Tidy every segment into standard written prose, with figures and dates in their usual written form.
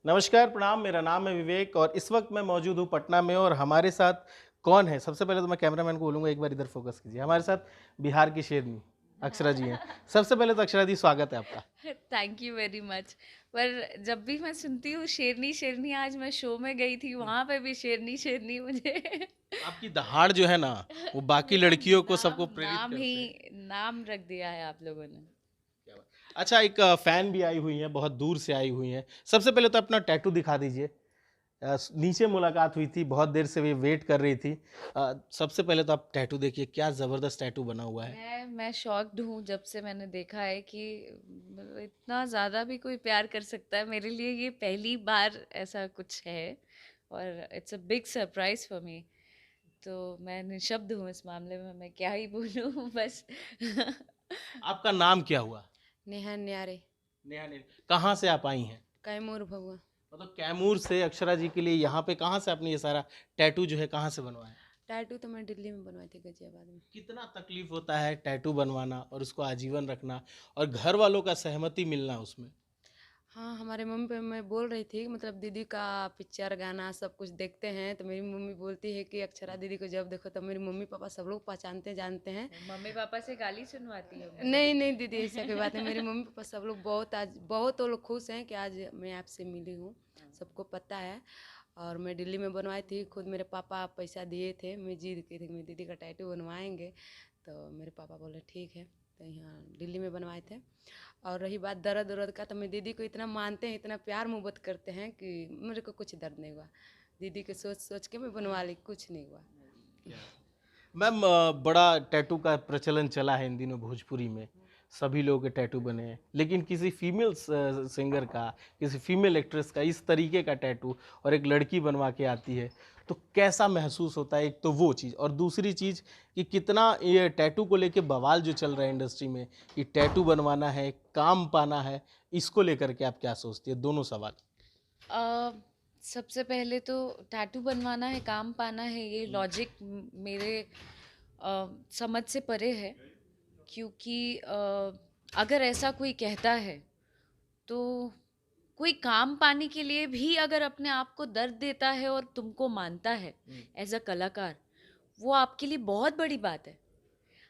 नमस्कार, प्रणाम। मेरा नाम है विवेक और इस वक्त मैं मौजूद हूँ पटना में और हमारे साथ कौन है? सबसे पहले तो मैं कैमरामैन को बोलूँगा एक बार इधर फ़ोकस कीजिए। हमारे साथ बिहार की शेरनी अक्षरा जी हैं। सबसे पहले तो अक्षरा जी स्वागत है आपका। Thank you very much. पर जब भी मैं सुनती हूँ शेरनी शेरनी, आज मैं शो में गई थी वहां पे भी शेरनी शेरनी मुझे आपकी दहाड़ जो है ना, वो बाकी मेरा लड़कियों को सबको नाम प्रेरित नाम ही करते हैं। नाम रख दिया है आप लोगों ने। क्या बात अच्छा एक फ़ैन भी आई हुई हैं, बहुत दूर से आई हुई हैं। सबसे पहले तो अपना टैटू दिखा दीजिए। नीचे मुलाकात हुई थी, बहुत देर से वे वेट कर रही थी। सबसे पहले तो आप टैटू देखिए, क्या ज़बरदस्त टैटू बना हुआ है। मैं शॉक्ड हूँ जब से मैंने देखा है कि मतलब इतना ज़्यादा भी कोई प्यार कर सकता है। मेरे लिए ये पहली बार ऐसा कुछ है और it's a big surprise for me. तो मैं निशब्द हूँ इस मामले में, मैं क्या ही बोलूँ बस आपका नाम क्या हुआ? नेहा न्यारे नेहा नील। कहाँ से आप आई हैं? कैमूर भगवा। मतलब कैमूर से अक्षरा जी के लिए यहाँ पे कहाँ से आपने ये सारा टैटू जो है कहाँ से बनवाया? टैटू तो मैं दिल्ली में बनवाई थी गाजियाबाद में। कितना तकलीफ होता है टैटू बनवाना और उसको आजीवन रखना और घर वालों का सहमति मिलना उसमें? हाँ, हमारे मम्मी पे मैं बोल रही थी मतलब दीदी का पिक्चर गाना सब कुछ देखते हैं तो मेरी मम्मी बोलती है कि अक्षरा दीदी को जब देखो तब मेरी मम्मी पापा सब लोग पहचानते जानते हैं। मम्मी पापा से गाली सुनवाती हो नहीं नहीं दीदी ऐसा कोई बात नहीं, मेरी मम्मी पापा सब लोग बहुत आज बहुत वो लोग खुश हैं कि आज मैं आपसे मिली हूँ। सबको पता है। और मैं दिल्ली में बनवाई थी, खुद मेरे पापा पैसा दिए थे, मैं जिद की थी कि मेरी दीदी का टैटू बनवाएंगे। तो मेरे पापा बोले ठीक है, तो यहाँ दिल्ली में बनवाए थे। और रही बात दर्द उर्द का, तो मेरी दीदी को इतना मानते हैं, इतना प्यार मोहब्बत करते हैं कि मेरे को कुछ दर्द नहीं हुआ। दीदी के सोच सोच के मैं बनवा ली, कुछ नहीं हुआ। मैम बड़ा टैटू का प्रचलन चला है इन दिनों भोजपुरी में। सभी लोगों के टैटू बने हैं लेकिन किसी फीमेल सिंगर का, किसी फीमेल एक्ट्रेस का इस तरीके का टैटू और एक लड़की बनवा के आती है तो कैसा महसूस होता है? एक तो वो चीज़ और दूसरी चीज़ कि कितना ये टैटू को लेके बवाल जो चल रहा है इंडस्ट्री में कि टैटू बनवाना है, काम पाना है, इसको लेकर के आप क्या सोचती है? दोनों सवाल। अ, सबसे पहले तो टैटू बनवाना है, काम पाना है, ये लॉजिक मेरे समझ से परे है। क्योंकि अगर ऐसा कोई कहता है तो कोई काम पाने के लिए भी अगर अपने आप को दर्द देता है और तुमको मानता है एज अ कलाकार, वो आपके लिए बहुत बड़ी बात है।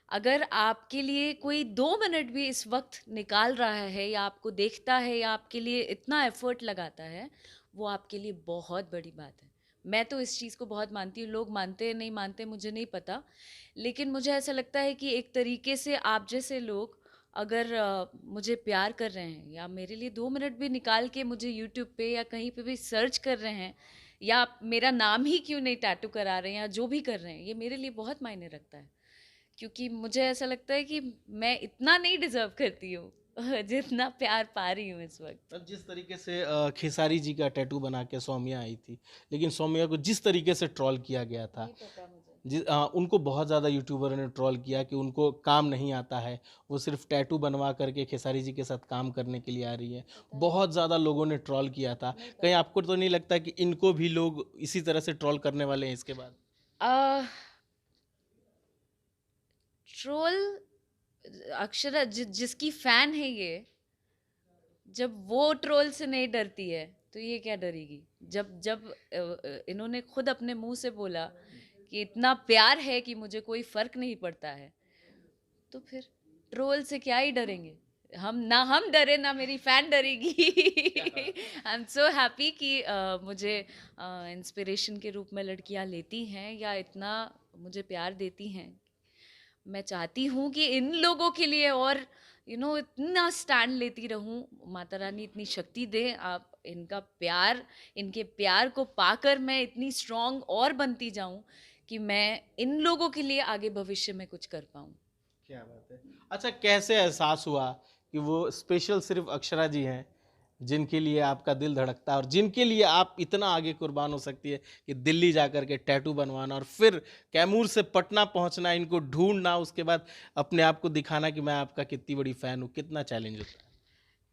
अगर आपके लिए कोई 2 मिनट भी इस वक्त निकाल रहा है या आपको देखता है या आपके लिए इतना एफर्ट लगाता है, वो आपके लिए बहुत बड़ी बात है। मैं तो इस चीज़ को बहुत मानती हूँ। लोग मानते हैं नहीं मानते मुझे नहीं पता, लेकिन मुझे ऐसा लगता है कि एक तरीके से आप जैसे लोग अगर मुझे प्यार कर रहे हैं या मेरे लिए 2 मिनट भी निकाल के मुझे यूट्यूब पे या कहीं पे भी सर्च कर रहे हैं, या मेरा नाम ही क्यों नहीं टैटू करा रहे हैं या जो भी कर रहे हैं, ये मेरे लिए बहुत मायने रखता है। क्योंकि मुझे ऐसा लगता है कि मैं इतना नहीं डिजर्व करती हूँ जितना प्यार पा रही हूँ इस वक्त। अब जिस तरीके से खेसारी जी का टैटू बना के सौम्या आई थी, लेकिन सौम्या को जिस तरीके से ट्रोल किया गया था, नहीं पता मुझे। उनको बहुत ज़्यादा यूट्यूबर ने ट्रोल किया कि उनको काम नहीं आता है, वो सिर्फ टैटू बनवा करके खेसारी जी के साथ काम करने के लिए आ रही है। पता नहीं। बहुत ज़्यादा लोगों ने ट्रोल किया था। नहीं कहीं पता। आपको तो नहीं लगता कि इनको भी लोग इसी तरह से ट्रोल करने वाले हैं इसके बाद? ट्रोल अक्षरा जिसकी फैन है ये, जब वो ट्रोल से नहीं डरती है तो ये क्या डरेगी? जब जब इन्होंने खुद अपने मुंह से बोला कि इतना प्यार है कि मुझे कोई फर्क नहीं पड़ता है, तो फिर ट्रोल से क्या ही डरेंगे? हम डरे ना मेरी फैन डरेगी। आई एम सो हैप्पी कि मुझे इंस्पिरेशन के रूप में लड़कियां लेती हैं या इतना मुझे प्यार देती हैं। मैं चाहती हूँ कि इन लोगों के लिए और इतना स्टैंड लेती रहूं। माता रानी इतनी शक्ति दे, आप इनका प्यार, इनके प्यार को पाकर मैं इतनी स्ट्रांग और बनती जाऊं कि मैं इन लोगों के लिए आगे भविष्य में कुछ कर पाऊं। क्या बात है। अच्छा कैसे एहसास हुआ कि वो स्पेशल सिर्फ अक्षरा जी हैं जिनके लिए आपका दिल धड़कता है और जिनके लिए आप इतना आगे कुर्बान हो सकती है कि दिल्ली जा कर के टैटू बनवाना और फिर कैमूर से पटना पहुंचना, इनको ढूंढना, उसके बाद अपने आप को दिखाना कि मैं आपका कितनी बड़ी फ़ैन हूँ, कितना चैलेंज होता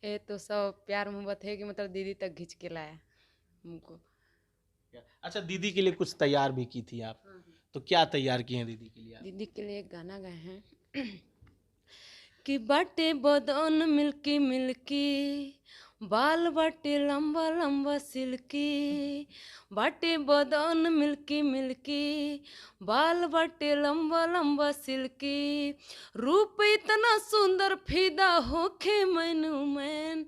है? ये तो सब प्यार मोहब्बत है कि मतलब दीदी तक खींच के लाया हमको। अच्छा दीदी के लिए कुछ तैयार भी की थी आप, तो क्या तैयार किए हैं दीदी के लिए आप? दीदी के लिए एक गाना गाए हैं कि बाटे बदन मिल्की मिल्की, बाल बाटे लंबा लंबा सिल्की, बाटे बदन मिल्की मिल्की, बाल बाटे लंबा लंबा सिल्की, रूप इतना सुंदर फिदा होखे मैनू मैन,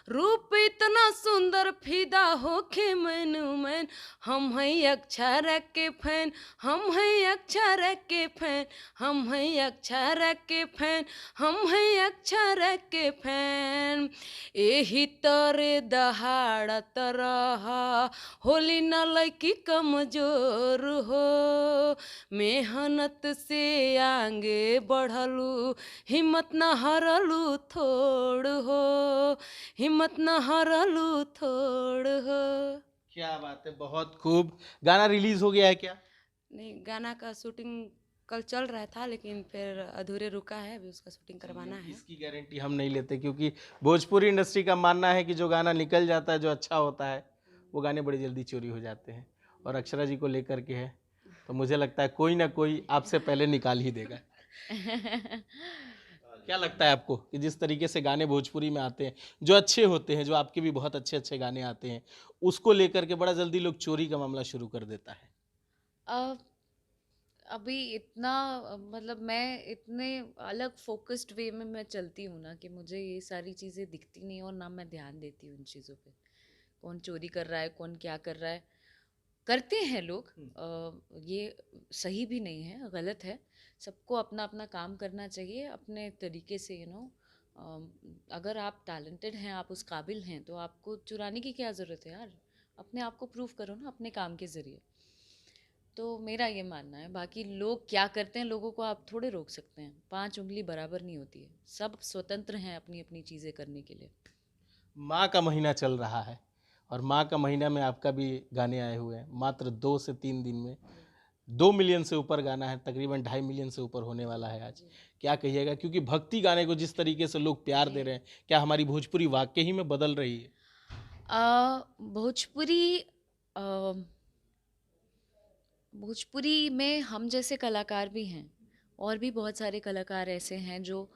रूप इतना सुंदर फिदा होखे मैनू मैन, हम हैं अक्षरा के फैन, हम हैं अक्षरा के फैन, हम हैं अक्षरा के फैन, हम हैं अक्षरा के फैन। एही तरे दहाड़त रहा होली न लैकी कमजोर हो, मेहनत से आगे बढ़लू हिम्मत न हरलू थोड़ हो, हिम्मत न हरलू थोड़ हो। क्या बात है, बहुत खूब। गाना रिलीज हो गया है क्या? नहीं, गाना का शूटिंग कल चल रहा था लेकिन फिर अधूरे रुका है, अभी उसका शूटिंग करवाना है। इसकी गारंटी हम नहीं लेते, क्योंकि भोजपुरी इंडस्ट्री का मानना है कि जो गाना निकल जाता है, जो अच्छा होता है, वो गाने बड़ी जल्दी चोरी हो जाते हैं। और अक्षरा जी को लेकर के है तो मुझे लगता है कोई ना कोई आपसे पहले निकाल ही देगा। क्या लगता है आपको कि जिस तरीके से गाने भोजपुरी में आते हैं, जो अच्छे होते हैं, जो आपके भी बहुत अच्छे अच्छे गाने आते हैं, उसको लेकर के बड़ा जल्दी लोग चोरी का मामला शुरू कर देता है? अ, अभी इतना मतलब मैं इतने अलग फोकस्ड वे में मैं चलती हूँ ना कि मुझे ये सारी चीज़ें दिखती नहीं और ना मैं ध्यान देती हूँ उन चीज़ों पे। कौन चोरी कर रहा है, कौन क्या कर रहा है, करते हैं लोग। ये सही भी नहीं है, गलत है। सबको अपना अपना काम करना चाहिए अपने तरीके से, अगर आप टैलेंटेड हैं, आप उस काबिल हैं, तो आपको चुराने की क्या ज़रूरत है यार। अपने आप को प्रूव करो ना अपने काम के ज़रिए। तो मेरा ये मानना है। बाकी लोग क्या करते हैं, लोगों को आप थोड़े रोक सकते हैं। 5 उंगली बराबर नहीं होती है। सब स्वतंत्र हैं अपनी अपनी चीज़ें करने के लिए। माँ का महीना चल रहा है और माँ का महीना में आपका भी गाने आए हुए हैं। मात्र 2 से 3 दिन में 2 मिलियन से ऊपर गाना है, तकरीबन 2.5 मिलियन से ऊपर होने वाला है आज। क्या कहिएगा, क्योंकि भक्ति गाने को जिस तरीके से लोग प्यार दे रहे हैं, क्या हमारी भोजपुरी वाकई ही में बदल रही है? भोजपुरी अ, भोजपुरी में हम जैसे कलाकार भी हैं और भी बहुत सारे कलाकार ऐसे हैं जो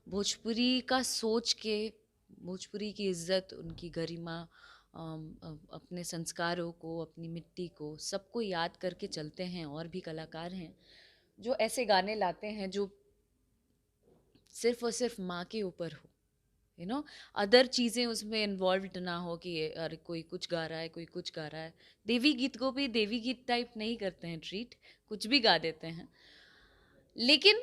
भोजपुरी का सोच के, भोजपुरी की इज्जत, उनकी गरिमा, अपने संस्कारों को, अपनी मिट्टी को, सबको याद करके चलते हैं। और भी कलाकार हैं जो ऐसे गाने लाते हैं जो सिर्फ और सिर्फ माँ के ऊपर हो, अदर चीज़ें उसमें इन्वॉल्व्ड ना हो कि अरे कोई कुछ गा रहा है, कोई कुछ गा रहा है। देवी गीत को भी देवी गीत टाइप नहीं करते हैं ट्रीट, कुछ भी गा देते हैं। लेकिन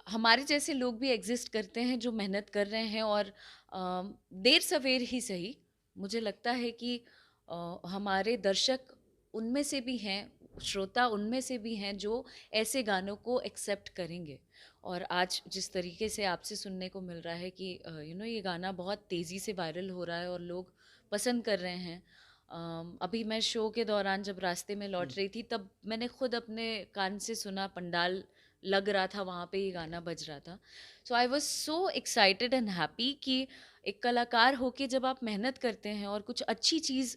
हमारे जैसे लोग भी एग्जिस्ट करते हैं जो मेहनत कर रहे हैं, और देर सवेर ही सही, मुझे लगता है कि हमारे दर्शक उनमें से भी हैं, श्रोता उनमें से भी हैं जो ऐसे गानों को एक्सेप्ट करेंगे। और आज जिस तरीके से आपसे सुनने को मिल रहा है कि ये गाना बहुत तेज़ी से वायरल हो रहा है और लोग पसंद कर रहे हैं। अभी मैं शो के दौरान जब रास्ते में लौट रही थी, तब मैंने खुद अपने कान से सुना, पंडाल लग रहा था, वहाँ पे ये गाना बज रहा था। So I was so excited and happy कि एक कलाकार होके जब आप मेहनत करते हैं और कुछ अच्छी चीज़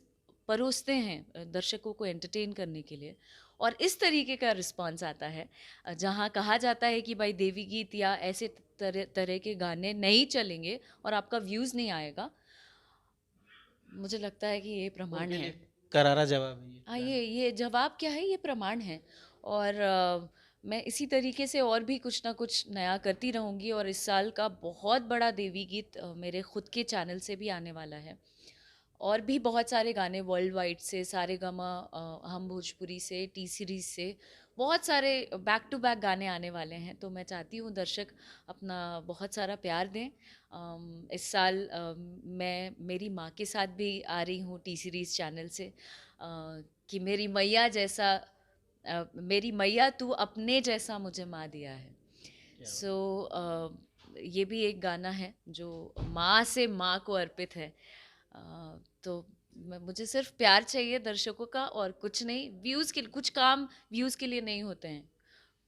परोसते हैं दर्शकों को एंटरटेन करने के लिए, और इस तरीके का रिस्पांस आता है, जहाँ कहा जाता है कि भाई देवी गीत या ऐसे तरह के गाने नहीं चलेंगे और आपका व्यूज़ नहीं आएगा, मुझे लगता है कि ये प्रमाण उनके है। लिए करारा जवाब है ये। हाँ, ये जवाब क्या है, ये प्रमाण है। और मैं इसी तरीके से और भी कुछ ना कुछ नया करती रहूँगी, और इस साल का बहुत बड़ा देवी गीत मेरे खुद के चैनल से भी आने वाला है। और भी बहुत सारे गाने वर्ल्ड वाइड से, सारेगामा, हम भोजपुरी से, टी सीरीज़ से, बहुत सारे बैक टू बैक गाने आने वाले हैं। तो मैं चाहती हूँ दर्शक अपना बहुत सारा प्यार दें। इस साल मैं मेरी माँ के साथ भी आ रही हूँ टी सीरीज़ चैनल से, कि मेरी मैया जैसा, मेरी मैया तू अपने जैसा मुझे माँ दिया है। सो ये भी एक गाना है जो माँ से माँ को अर्पित है। तो मुझे सिर्फ प्यार चाहिए दर्शकों का और कुछ नहीं। व्यूज़ के कुछ काम व्यूज़ के लिए नहीं होते हैं,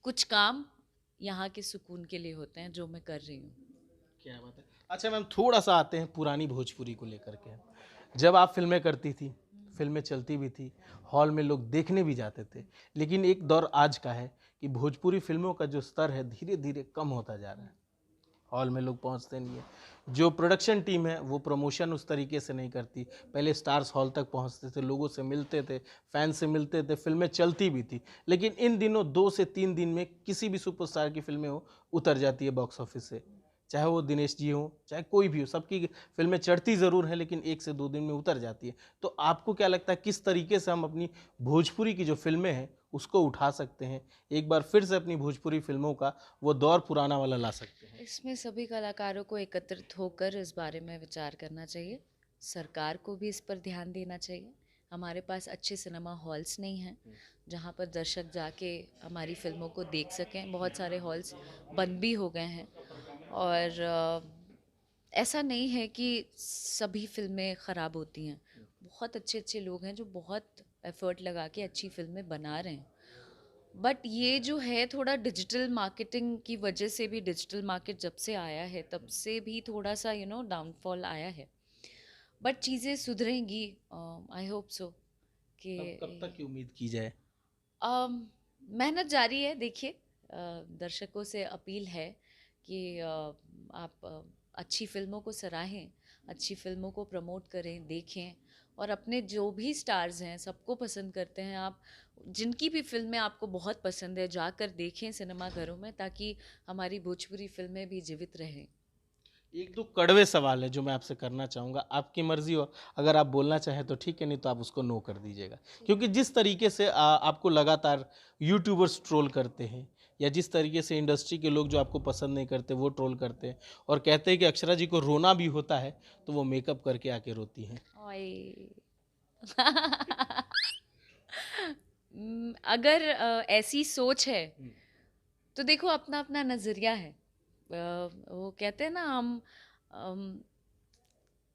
कुछ काम यहाँ के सुकून के लिए होते हैं, जो मैं कर रही हूँ। क्या बात है। अच्छा मैम, थोड़ा सा आते हैं पुरानी भोजपुरी को लेकर के। जब आप फिल्में करती थी, फिल्में चलती भी थी, हॉल में लोग देखने भी जाते थे, लेकिन एक दौर आज का है कि भोजपुरी फिल्मों का जो स्तर है धीरे धीरे कम होता जा रहा है। हॉल में लोग पहुंचते नहीं है। जो प्रोडक्शन टीम है वो प्रमोशन उस तरीके से नहीं करती। पहले स्टार्स हॉल तक पहुंचते थे, लोगों से मिलते थे, फैन से मिलते थे, फिल्में चलती भी थी। लेकिन इन दिनों 2 से 3 दिन में किसी भी सुपरस्टार की फिल्में हो उतर जाती है बॉक्स ऑफिस से। चाहे वो दिनेश जी हो, चाहे कोई भी हो, सबकी फिल्में चढ़ती ज़रूर हैं लेकिन 1 से 2 दिन में उतर जाती है। तो आपको क्या लगता है किस तरीके से हम अपनी भोजपुरी की जो फिल्में हैं उसको उठा सकते हैं, एक बार फिर से अपनी भोजपुरी फिल्मों का वो दौर पुराना वाला ला सकते हैं? इसमें सभी कलाकारों को एकत्रित होकर इस बारे में विचार करना चाहिए। सरकार को भी इस पर ध्यान देना चाहिए। हमारे पास अच्छे सिनेमा हॉल्स नहीं हैं जहाँ पर दर्शक जाके हमारी फिल्मों को देख सकें। बहुत सारे हॉल्स बंद भी हो गए हैं और ऐसा नहीं है कि सभी फिल्में ख़राब होती हैं। बहुत अच्छे अच्छे लोग हैं जो बहुत एफर्ट लगा के अच्छी फिल्में बना रहे हैं। बट ये जो है थोड़ा डिजिटल मार्केटिंग की वजह से भी, डिजिटल मार्केट जब से आया है तब से भी थोड़ा सा डाउनफॉल आया है। बट चीज़ें सुधरेंगी, आई होप सो कि कब तक की उम्मीद की जाए? मेहनत जारी है। देखिए, दर्शकों से अपील है कि आप अच्छी फिल्मों को सराहें, अच्छी फिल्मों को प्रमोट करें, देखें और अपने जो भी स्टार्स हैं सबको पसंद करते हैं आप, जिनकी भी फिल्में आपको बहुत पसंद है जाकर देखें सिनेमा घरों में, ताकि हमारी भोजपुरी फिल्में भी जीवित रहें। एक दो कड़वे सवाल है जो मैं आपसे करना चाहूँगा, आपकी मर्जी हो, अगर आप बोलना चाहें तो ठीक है, नहीं तो आप उसको नो कर दीजिएगा। क्योंकि जिस तरीके से आपको लगातार यूट्यूबर्स ट्रोल करते हैं या जिस तरीके से इंडस्ट्री के लोग जो आपको पसंद नहीं करते वो ट्रोल करते हैं और कहते हैं कि अक्षरा जी को रोना भी होता है तो वो मेकअप करके आके रोती हैं। ओए अगर ऐसी सोच है तो देखो, अपना अपना नज़रिया है। वो कहते हैं ना, अम,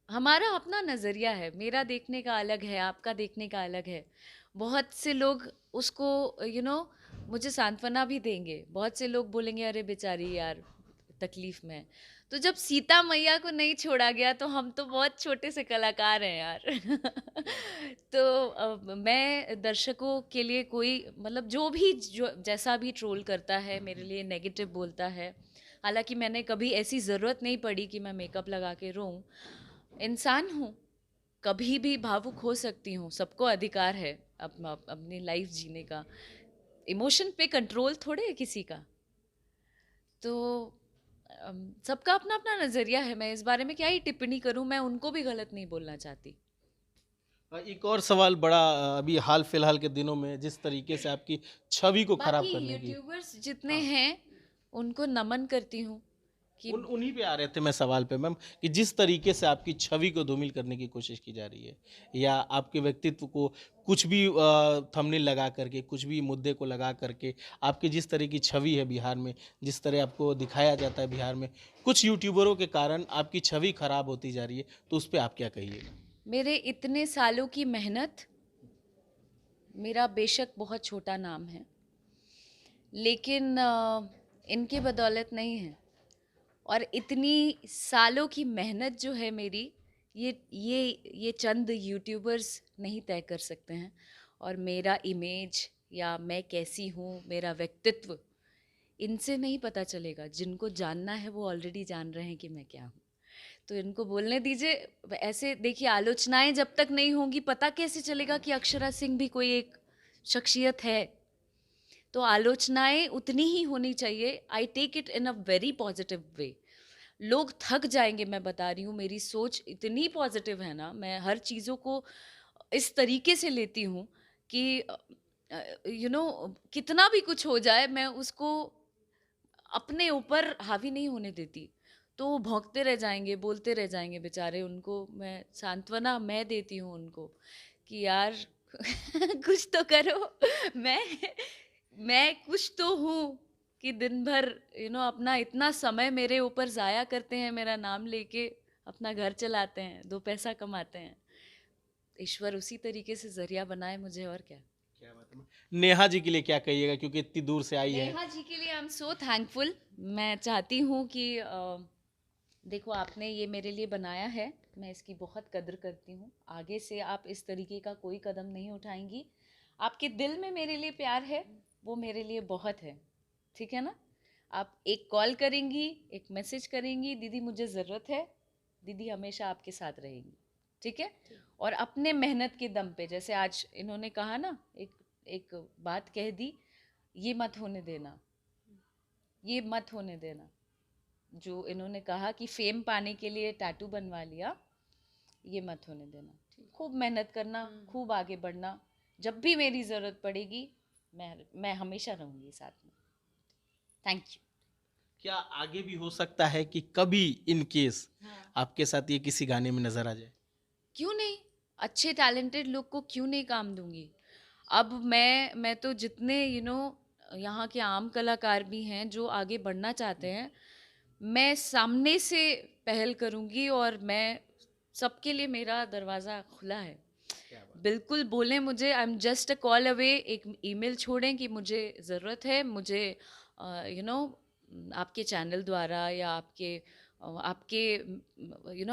हमारा अपना नज़रिया है। मेरा देखने का अलग है, आपका देखने का अलग है। बहुत से लोग उसको मुझे सांत्वना भी देंगे। बहुत से लोग बोलेंगे अरे बेचारी यार तकलीफ में है। तो जब सीता मैया को नहीं छोड़ा गया तो हम तो बहुत छोटे से कलाकार हैं यार। तो मैं दर्शकों के लिए कोई मतलब जो जैसा भी ट्रोल करता है, मेरे लिए नेगेटिव बोलता है, हालांकि मैंने कभी ऐसी ज़रूरत नहीं पड़ी कि मैं मेकअप लगा के रोऊं। इंसान हूँ, कभी भी भावुक हो सकती हूँ, सबको अधिकार है अपनी लाइफ जीने का। इमोशन पे कंट्रोल थोड़े है किसी का। तो सबका अपना अपना नज़रिया है। मैं इस बारे में क्या ही टिप्पणी करूँ, मैं उनको भी गलत नहीं बोलना चाहती। एक और सवाल बड़ा अभी हाल फिलहाल के दिनों में जिस तरीके से आपकी छवि को खराब बाकी करने की। यूट्यूबर्स जितने हाँ, हैं उनको नमन करती हूँ कि उन्हीं पे आ रहे थे मैं सवाल पे मैम, कि जिस तरीके से आपकी छवि को धूमिल करने की कोशिश की जा रही है या आपके व्यक्तित्व को कुछ भी थंबनेल लगा करके, कुछ भी मुद्दे को लगा करके आपकी जिस तरह की छवि है बिहार में, जिस तरह आपको दिखाया जाता है बिहार में, कुछ यूट्यूबरों के कारण आपकी छवि खराब होती जा रही है, तो उस पर आप क्या कहिएगा? मेरे इतने सालों की मेहनत, मेरा बेशक बहुत छोटा नाम है लेकिन इनके बदौलत नहीं है। और इतनी सालों की मेहनत जो है मेरी, ये चंद यूट्यूबर्स नहीं तय कर सकते हैं। और मेरा इमेज या मैं कैसी हूँ, मेरा व्यक्तित्व इनसे नहीं पता चलेगा। जिनको जानना है वो ऑलरेडी जान रहे हैं कि मैं क्या हूँ। तो इनको बोलने दीजिए। ऐसे देखिए, आलोचनाएं जब तक नहीं होंगी पता कैसे चलेगा कि अक्षरा सिंह भी कोई एक शख्सियत है। तो आलोचनाएं उतनी ही होनी चाहिए। I take it in a very positive way. लोग थक जाएंगे, मैं बता रही हूँ। मेरी सोच इतनी पॉजिटिव है ना, मैं हर चीज़ों को इस तरीके से लेती हूँ कि कितना भी कुछ हो जाए मैं उसको अपने ऊपर हावी नहीं होने देती। तो वो भौंकते रह जाएंगे, बोलते रह जाएंगे बेचारे। उनको मैं सांत्वना मैं देती हूँ उनको कि यार कुछ तो करो। मैं मैं कुछ तो हूँ कि दिन भर अपना इतना समय मेरे ऊपर ज़ाया करते हैं, मेरा नाम लेके अपना घर चलाते हैं, 2 पैसा कमाते हैं। ईश्वर उसी तरीके से ज़रिया बनाए मुझे, और क्या। क्या बात है। नेहा जी के लिए क्या कहिएगा, क्योंकि इतनी दूर से आई है? नेहा जी के लिए आई एम सो थैंकफुल। मैं चाहती हूँ कि देखो, आपने ये मेरे लिए बनाया है, मैं इसकी बहुत कद्र करती हूँ। आगे से आप इस तरीके का कोई कदम नहीं उठाएंगी। आपके दिल में मेरे लिए प्यार है, वो मेरे लिए बहुत है, ठीक है ना। आप एक कॉल करेंगी, एक मैसेज करेंगी, दीदी मुझे ज़रूरत है, दीदी हमेशा आपके साथ रहेंगी, ठीक है। और अपने मेहनत के दम पे, जैसे आज इन्होंने कहा ना, एक बात कह दी, ये मत होने देना, ये मत होने देना। जो इन्होंने कहा कि फेम पाने के लिए टैटू बनवा लिया, ये मत होने देना। खूब मेहनत करना, खूब आगे बढ़ना, जब भी मेरी ज़रूरत पड़ेगी मैं हमेशा रहूँगी साथ में। Thank you. क्या आगे भी हो सकता है कि कभी इन केस आपके साथ ये किसी गाने में नजर आ जाए? क्यों नहीं, अच्छे टैलेंटेड लोग को क्यों नहीं काम दूंगी। अब मैं तो जितने यहाँ के आम कलाकार भी हैं जो आगे बढ़ना चाहते हैं, मैं सामने से पहल करूँगी और मैं सबके लिए, मेरा दरवाज़ा खुला है। बिल्कुल बोलें मुझे, I am just a call away, एक ईमेल छोड़ें कि मुझे ज़रूरत है, मुझे आपके चैनल द्वारा या आपके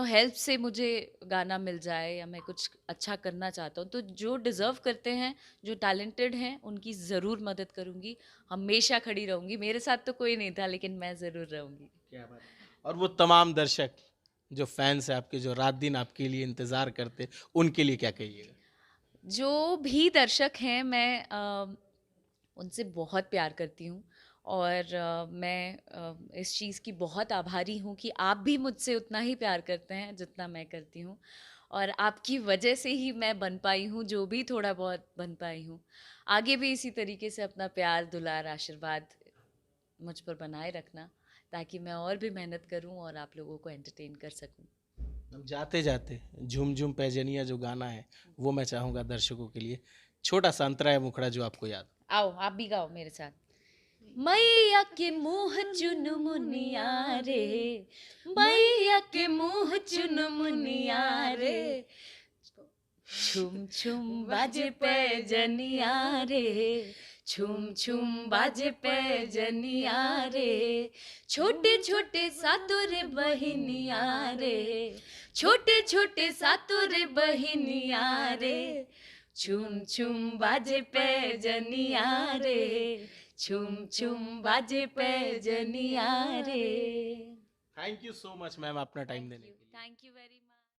हेल्प से मुझे गाना मिल जाए, या मैं कुछ अच्छा करना चाहता हूँ, तो जो डिज़र्व करते हैं, जो टैलेंटेड हैं, उनकी ज़रूर मदद करूँगी, हमेशा खड़ी रहूँगी। मेरे साथ तो कोई नहीं था, लेकिन मैं ज़रूर रहूँगी। क्या बात है। और वो तमाम दर्शक जो फैंस हैं आपके, जो रात दिन आपके लिए इंतजार करते, उनके लिए क्या कहिएगा? जो भी दर्शक हैं, मैं उनसे बहुत प्यार करती हूँ, और मैं इस चीज़ की बहुत आभारी हूँ कि आप भी मुझसे उतना ही प्यार करते हैं जितना मैं करती हूँ, और आपकी वजह से ही मैं बन पाई हूँ जो भी थोड़ा बहुत बन पाई हूँ। आगे भी इसी तरीके से अपना प्यार, दुलार, आशीर्वाद मुझ पर बनाए रखना, ताकि मैं और भी मेहनत करूँ और आप लोगों को एंटरटेन कर सकूँ। हम जाते जाते झूम झूम पैजनिया जो गाना है, वो मैं चाहूँगा दर्शकों के लिए, छोटा सा अंतरा है मुखड़ा जो आपको याद। आओ, आप भी गाओ मेरे साथ। मैया के मुँह चुन मुनिया रे, मैया के मुँह चुन मुनिया रे, छुम छुम बाजे पैजनिया रे, छुम छुम बाजे पैजनिया रे, छोटे छोटे सातोरे बहिनिया रे, छोटे छोटे सातोरे बहिनिया रे, छुम छुम बाजे पैजनिया रे, छुम छुम बाजे पैजनिया रे। Thank you so much ma'am अपना टाइम देने के लिए। Thank you very much.